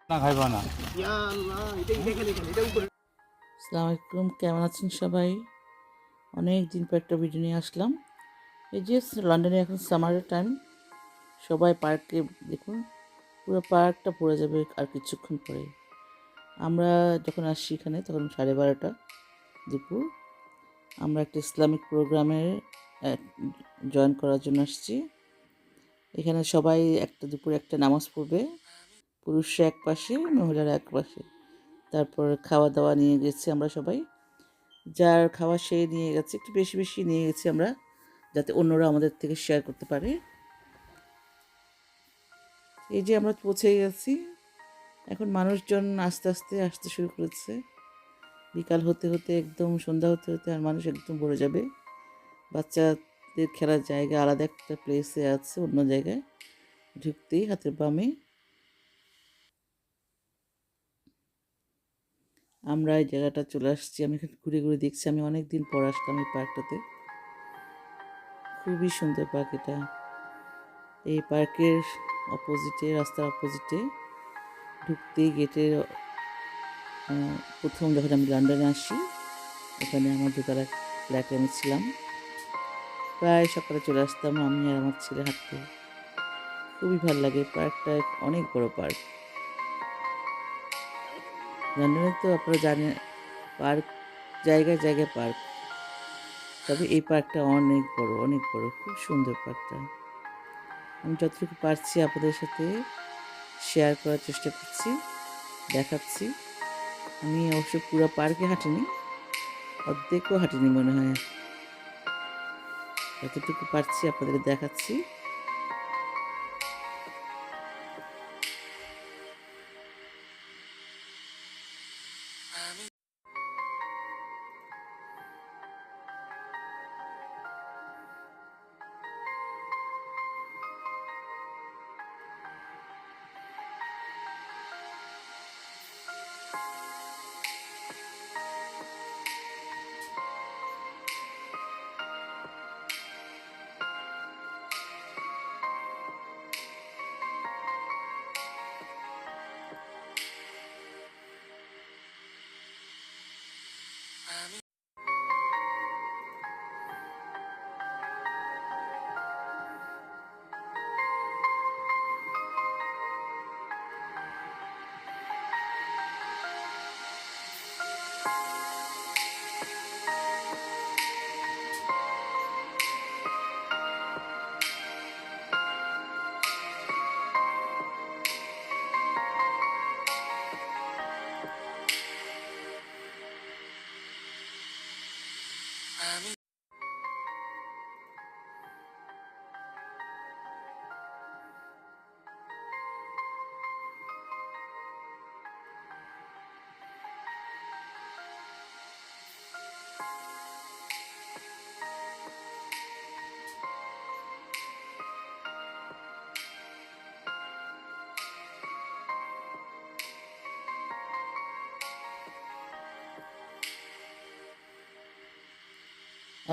না খাইবা না। আসসালামু আলাইকুম, কেমন আছেন সবাই? অনেক দিন পর একটা ভিডিও নিয়ে আসলাম। এই যে লন্ডনে এখন সামারের টাইম, সবাই পার্কে দেখুন, পুরো পার্কটা পড়ে যাবে আর কিছুক্ষণ পরে। আমরা যখন আসছি এখানে তখন 12:30 দুপুর। আমরা একটা ইসলামিক প্রোগ্রামে জয়েন করার জন্য আসছি। এখানে সবাই দুপুরে একটা নামাজ পড়বে, পুরুষরা এক পাশে, মহিলারা এক পাশে। তারপর খাওয়া দাওয়া নিয়ে গেছি আমরা সবাই, যার খাওয়া সে নিয়ে গেছে, একটু বেশি বেশি নিয়ে গেছি আমরা, যাতে অন্যরা আমাদের থেকে শেয়ার করতে পারে। এই যে আমরা পৌঁছে গেছি, এখন মানুষজন আস্তে আস্তে আসতে শুরু করেছে। বিকাল হতে হতে একদম সন্ধ্যা হতে হতে আর মানুষ একদম ভরে যাবে। বাচ্চাদের খেলার জায়গা আলাদা একটা প্লেসে আছে, অন্য জায়গায় ঢুকতেই হাতের বামে। আমরা এই জায়গাটা চলে আসছি, আমি এখানে ঘুরে ঘুরে দেখছি। আমি অনেক দিন পর আসলাম এই পার্কটাতে। খুবই সুন্দর পার্ক এটা। এই পার্কের অপোজিটে, রাস্তার অপোজিটে ঢুকতেই গেটের প্রথম যখন আমি লন্ডনে আসি, ওখানে আমার দোতলা ফ্ল্যাটে আমি ছিলাম। প্রায় সকালে চলে আসতাম আমি আর আমার ছেলে হাঁটতে। খুবই ভালো লাগে, পার্কটা অনেক বড় পার্ক। লন্ডনে তো আপনারা জানেন, পার্ক জায়গায় জায়গায় পার্ক, তবে এই পার্কটা অনেক বড়, অনেক বড়, খুব সুন্দর পার্কটা। আমি যতটুকু পারছি আপনাদের সাথে শেয়ার করার চেষ্টা করছি, দেখাচ্ছি। আমি অবশ্য পুরো পার্কে হাঁটিনি, অর্ধেকও হাঁটিনি মনে হয়। যতটুকু পারছি আপনাদের দেখাচ্ছি।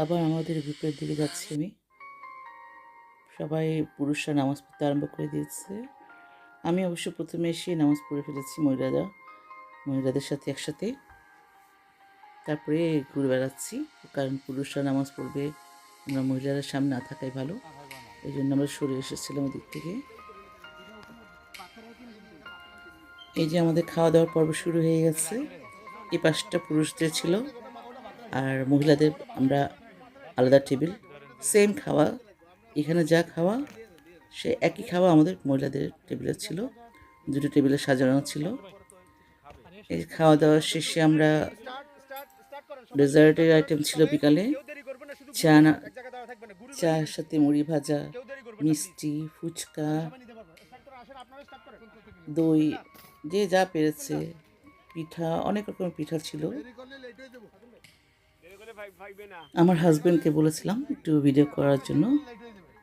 আবার আমাদের গ্রুপের দিকে যাচ্ছি আমি। সবাই পুরুষরা নামাজ পড়তে আরম্ভ করে দিয়েছে। আমি অবশ্য প্রথমে এসে নামাজ পড়ে ফেলেছি, মহিলাদের সাথে একসাথে। তারপরে ঘুরে বেড়াচ্ছি, কারণ পুরুষরা নামাজ পড়বে, আমরা মহিলারা সামনে না থাকাই ভালো। এই জন্য আমরা সরে এসেছিলাম ওদিক থেকে। এই যে আমাদের খাওয়া দাওয়ার পর্ব শুরু হয়ে গেছে। এই পাশটা পুরুষদের ছিল, আর মহিলাদের আমরা আলাদা টেবিল। সেম খাওয়া, এখানে যা খাওয়া সে একই খাওয়া আমাদের মহিলাদের টেবিলে ছিল। দুটো টেবিলে সাজানো ছিল। এই খাওয়া দাওয়া শেষে আমরা ডেজার্টের আইটেম ছিল বিকালে, চার সাথে মুড়ি ভাজা, মিষ্টি, ফুচকা, দই, যে যা পেরেছে, পিঠা, অনেক রকমের পিঠা ছিল। আমার হাজব্যান্ডকে বলেছিলাম একটু ভিডিও করার জন্য,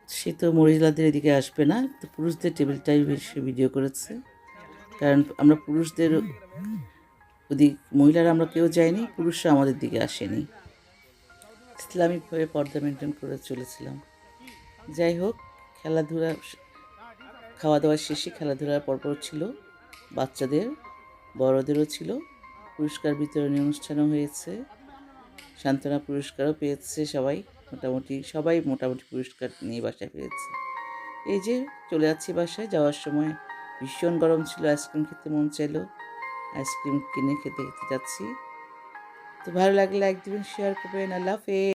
সে তো মহিলাদের এদিকে আসবে না, তো পুরুষদের টেবিলটাই বেশি ভিডিও করেছে। কারণ আমরা পুরুষদের ওদিক, মহিলারা আমরা কেউ যাইনি, পুরুষরা আমাদের দিকে আসেনি। ইসলামিকভাবে পর্দা মেনটেন করে চলেছিলাম। যাই হোক, খেলাধুলা, খাওয়া দাওয়া শেষে খেলাধুলার পর্ব ছিল। বাচ্চাদের বড়দেরও ছিল। পুরস্কার বিতরণী অনুষ্ঠানও হয়েছে, সান্ত্বনা পুরস্কারও পেয়েছে সবাই। সবাই মোটামুটি পুরস্কার নিয়ে বাসায় ফিরেছে। এই যে চলে যাচ্ছি বাসায়, যাওয়ার সময় ভীষণ গরম ছিল, আইসক্রিম খেতে মন চাইলো, আইসক্রিম কিনে খেতে খেতে যাচ্ছি। তো ভালো লাগলে লাইক দিবেন, শেয়ার করবেন। আল্লাহ হাফেজ।